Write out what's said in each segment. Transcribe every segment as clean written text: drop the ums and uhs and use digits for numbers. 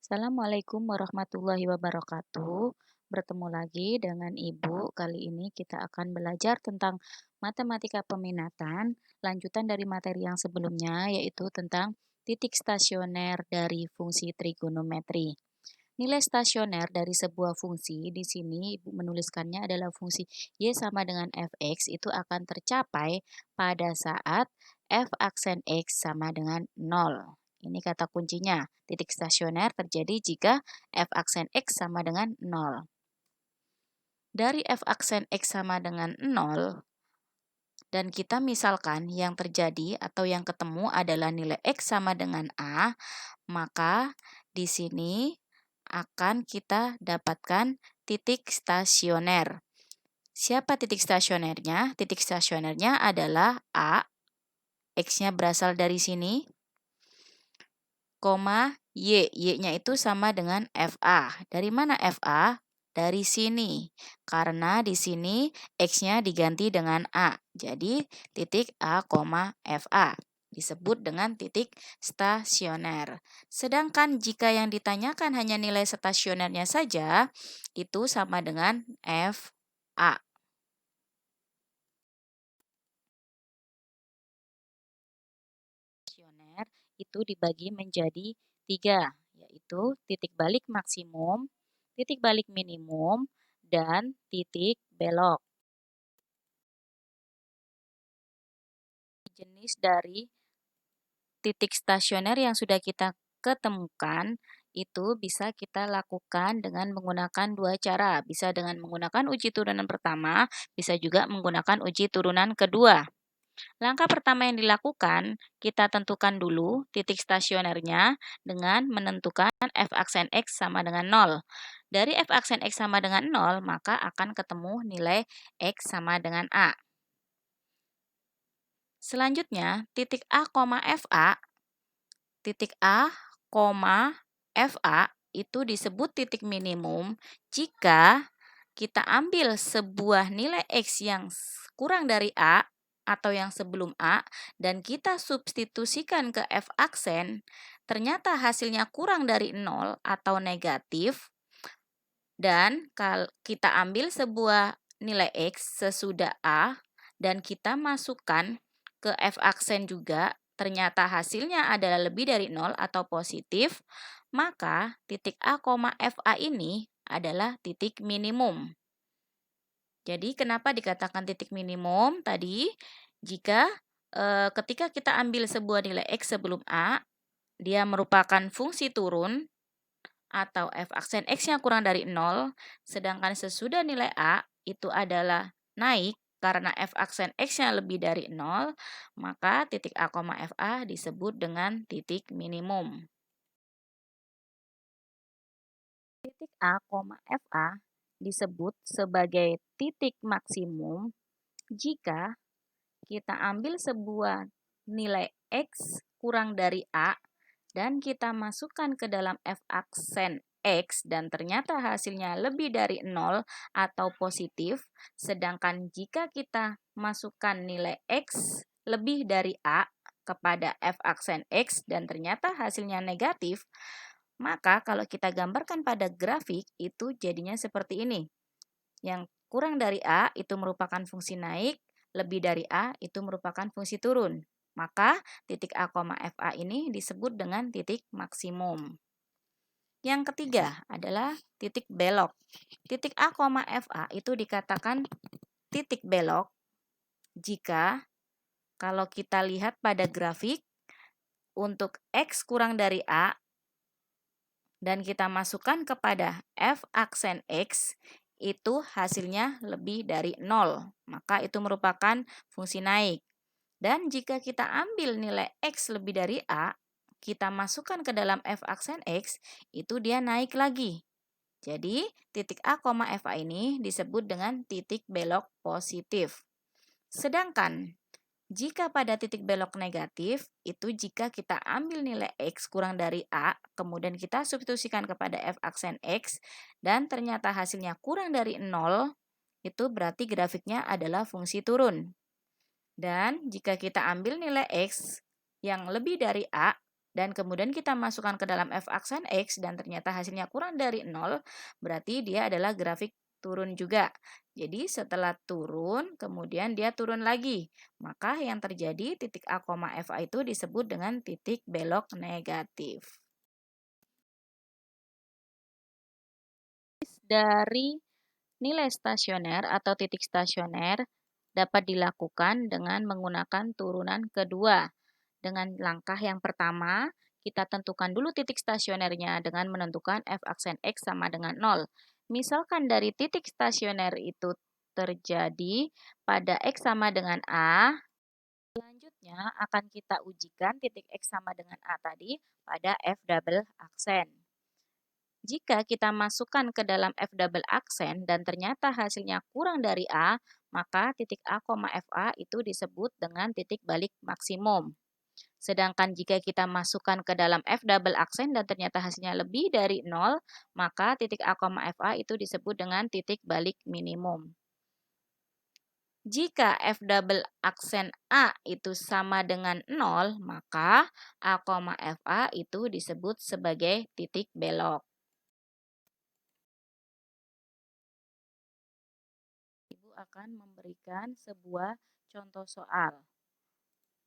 Assalamualaikum warahmatullahi wabarakatuh. Bertemu lagi dengan Ibu. Kali ini kita akan belajar tentang matematika peminatan, lanjutan dari materi yang sebelumnya, yaitu tentang titik stasioner dari fungsi trigonometri. Nilai stasioner dari sebuah fungsi di sini Ibu menuliskannya adalah fungsi y sama dengan fx itu akan tercapai pada saat f aksen x sama dengan 0. Ini kata kuncinya. Titik stasioner terjadi jika f aksen x sama dengan 0. Dari f aksen x sama dengan 0, dan kita misalkan yang terjadi atau yang ketemu adalah nilai x sama dengan A, maka di sini akan kita dapatkan titik stasioner. Siapa titik stasionernya? Titik stasionernya adalah A, X-nya berasal dari sini, koma Y. Y-nya itu sama dengan FA. Dari mana FA? Dari sini. Karena di sini X-nya diganti dengan A. Jadi titik A, FA disebut dengan titik stasioner. Sedangkan jika yang ditanyakan hanya nilai stasionernya saja, itu sama dengan FA. Stasioner itu dibagi menjadi 3, yaitu titik balik maksimum, titik balik minimum, dan titik belok. Jenis dari titik stasioner yang sudah kita ketemukan itu bisa kita lakukan dengan menggunakan dua cara. Bisa dengan menggunakan uji turunan pertama, bisa juga menggunakan uji turunan kedua. Langkah pertama yang dilakukan, kita tentukan dulu titik stasionernya dengan menentukan f aksen x sama dengan 0. Dari f aksen x sama dengan 0, maka akan ketemu nilai x sama dengan A. Selanjutnya, titik A, FA, titik A, FA itu disebut titik minimum jika kita ambil sebuah nilai X yang kurang dari A atau yang sebelum A dan kita substitusikan ke F aksen, ternyata hasilnya kurang dari 0 atau negatif, dan kita ambil sebuah nilai X sesudah A dan kita masukkan ke F aksen juga, ternyata hasilnya adalah lebih dari 0 atau positif, maka titik A, FA ini adalah titik minimum. Jadi kenapa dikatakan titik minimum tadi? Jika ketika kita ambil sebuah nilai X sebelum A, dia merupakan fungsi turun atau f aksen X-nya kurang dari 0, sedangkan sesudah nilai A itu adalah naik karena f aksen X-nya lebih dari 0, maka titik A, FA disebut dengan titik minimum. Titik A, FA disebut sebagai titik maksimum jika kita ambil sebuah nilai X kurang dari A dan kita masukkan ke dalam f aksen X dan ternyata hasilnya lebih dari 0 atau positif, sedangkan jika kita masukkan nilai X lebih dari A kepada f aksen X dan ternyata hasilnya negatif, maka kalau kita gambarkan pada grafik itu jadinya seperti ini. Yang kurang dari A itu merupakan fungsi naik, lebih dari A itu merupakan fungsi turun. Maka titik A, FA ini disebut dengan titik maksimum. Yang ketiga adalah titik belok. Titik A, FA itu dikatakan titik belok jika kalau kita lihat pada grafik untuk X kurang dari A dan kita masukkan kepada F aksen X, itu hasilnya lebih dari 0. Maka itu merupakan fungsi naik. Dan jika kita ambil nilai X lebih dari A, kita masukkan ke dalam F aksen X, itu dia naik lagi. Jadi, titik A, FA ini disebut dengan titik belok positif. Sedangkan jika pada titik belok negatif, itu jika kita ambil nilai X kurang dari A, kemudian kita substitusikan kepada F aksen X, dan ternyata hasilnya kurang dari 0, itu berarti grafiknya adalah fungsi turun. Dan jika kita ambil nilai X yang lebih dari A, dan kemudian kita masukkan ke dalam f aksen X dan ternyata hasilnya kurang dari 0, berarti dia adalah grafik turun juga. Jadi setelah turun, kemudian dia turun lagi. Maka yang terjadi titik A, FA itu disebut dengan titik belok negatif. Dari nilai stasioner atau titik stasioner dapat dilakukan dengan menggunakan turunan kedua. Dengan langkah yang pertama, kita tentukan dulu titik stasionernya dengan menentukan f aksen X sama dengan 0. Misalkan dari titik stasioner itu terjadi pada X sama dengan A, selanjutnya akan kita ujikan titik X sama dengan A tadi pada F double aksen. Jika kita masukkan ke dalam F double aksen dan ternyata hasilnya kurang dari A, maka titik A, FA itu disebut dengan titik balik maksimum. Sedangkan jika kita masukkan ke dalam F double aksen dan ternyata hasilnya lebih dari 0, maka titik A, FA itu disebut dengan titik balik minimum. Jika F double aksen A itu sama dengan 0, maka A, FA itu disebut sebagai titik belok. Ibu akan memberikan sebuah contoh soal.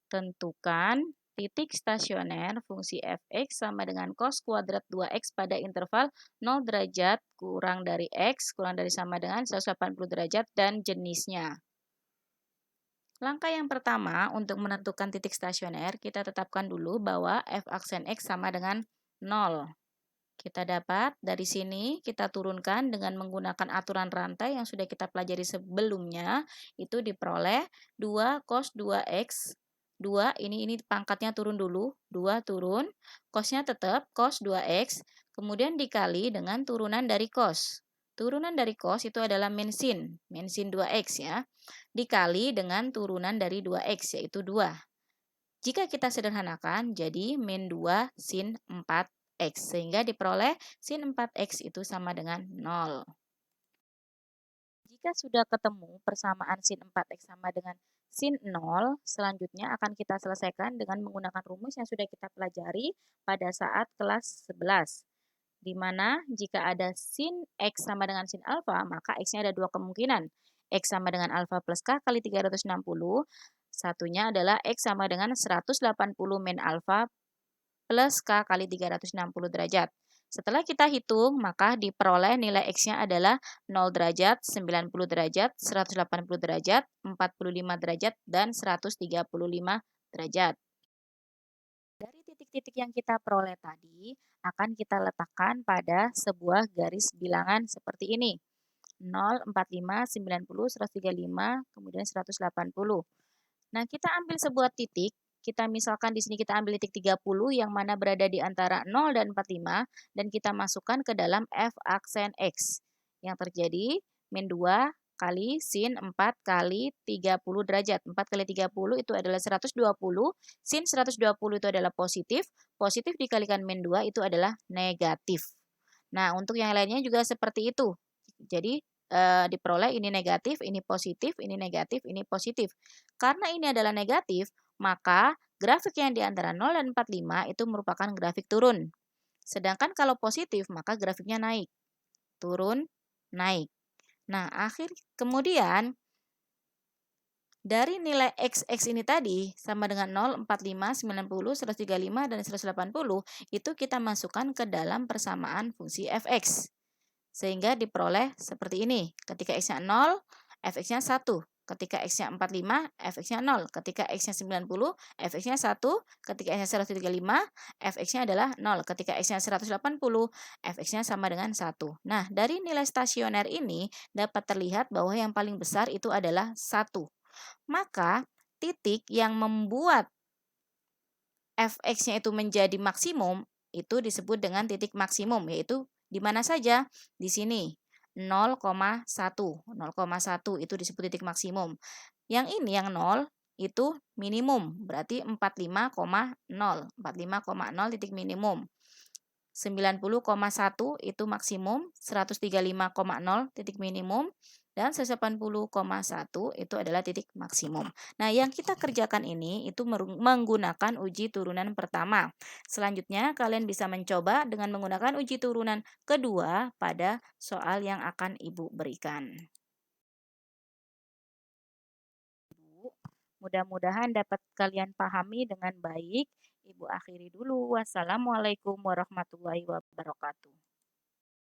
Tentukan titik stasioner fungsi f(x) sama dengan cos kuadrat 2x pada interval 0 derajat kurang dari x kurang dari sama dengan 180 derajat dan jenisnya. Langkah yang pertama untuk menentukan titik stasioner, kita tetapkan dulu bahwa f aksen x sama dengan 0. Kita dapat dari sini kita turunkan dengan menggunakan aturan rantai yang sudah kita pelajari sebelumnya, itu diperoleh 2 cos 2x. 2 ini pangkatnya turun dulu, 2 turun, cosnya tetap cos 2x, kemudian dikali dengan turunan dari cos. Turunan dari cos itu adalah min sin 2x ya, dikali dengan turunan dari 2x yaitu 2. Jika kita sederhanakan, jadi min 2 sin 4x, sehingga diperoleh sin 4x itu sama dengan 0. Jika sudah ketemu persamaan sin 4x sama dengan sin 0, selanjutnya akan kita selesaikan dengan menggunakan rumus yang sudah kita pelajari pada saat kelas 11. Di mana jika ada sin x sama dengan sin alfa, maka x-nya ada dua kemungkinan. X sama dengan alfa plus k kali 360, satunya adalah X sama dengan 180 min alfa plus K kali 360 derajat. Setelah kita hitung, maka diperoleh nilai X-nya adalah 0 derajat, 90 derajat, 180 derajat, 45 derajat, dan 135 derajat. Dari titik-titik yang kita peroleh tadi, akan kita letakkan pada sebuah garis bilangan seperti ini. 0, 45, 90, 135, kemudian 180. Nah, kita ambil sebuah titik, kita misalkan di sini kita ambil titik 30 yang mana berada di antara 0 dan 45 dan kita masukkan ke dalam f aksen X. Yang terjadi min 2 kali sin 4 kali 30 derajat. 4 kali 30 itu adalah 120, sin 120 itu adalah positif, positif dikalikan min 2 itu adalah negatif. Nah, untuk yang lainnya juga seperti itu. Jadi, diperoleh ini negatif, ini positif, ini negatif, ini positif. Karena ini adalah negatif, maka grafik yang di antara 0 dan 45 itu merupakan grafik turun. Sedangkan kalau positif, maka grafiknya naik. Turun, naik. Nah, kemudian dari nilai x ini tadi sama dengan 0, 45, 90, 135, dan 180, itu kita masukkan ke dalam persamaan fungsi f(x). Sehingga diperoleh seperti ini. Ketika X-nya 0, Fx-nya 1. Ketika X-nya 45, Fx-nya 0. Ketika X-nya 90, Fx-nya 1. Ketika X-nya 135, Fx-nya adalah 0. Ketika X-nya 180, Fx-nya sama dengan 1. Nah, dari nilai stasioner ini dapat terlihat bahwa yang paling besar itu adalah 1. Maka, titik yang membuat Fx-nya itu menjadi maksimum, itu disebut dengan titik maksimum, yaitu di mana saja? Di sini 0,1. 0,1 itu disebut titik maksimum. Yang ini yang 0 itu minimum, berarti 45,0. 45,0 titik minimum. 90,1 itu maksimum, 135,0 titik minimum, dan 1080,1 itu adalah titik maksimum. Nah, yang kita kerjakan ini itu menggunakan uji turunan pertama. Selanjutnya, kalian bisa mencoba dengan menggunakan uji turunan kedua pada soal yang akan Ibu berikan. Mudah-mudahan dapat kalian pahami dengan baik. Ibu akhiri dulu. Wassalamualaikum warahmatullahi wabarakatuh.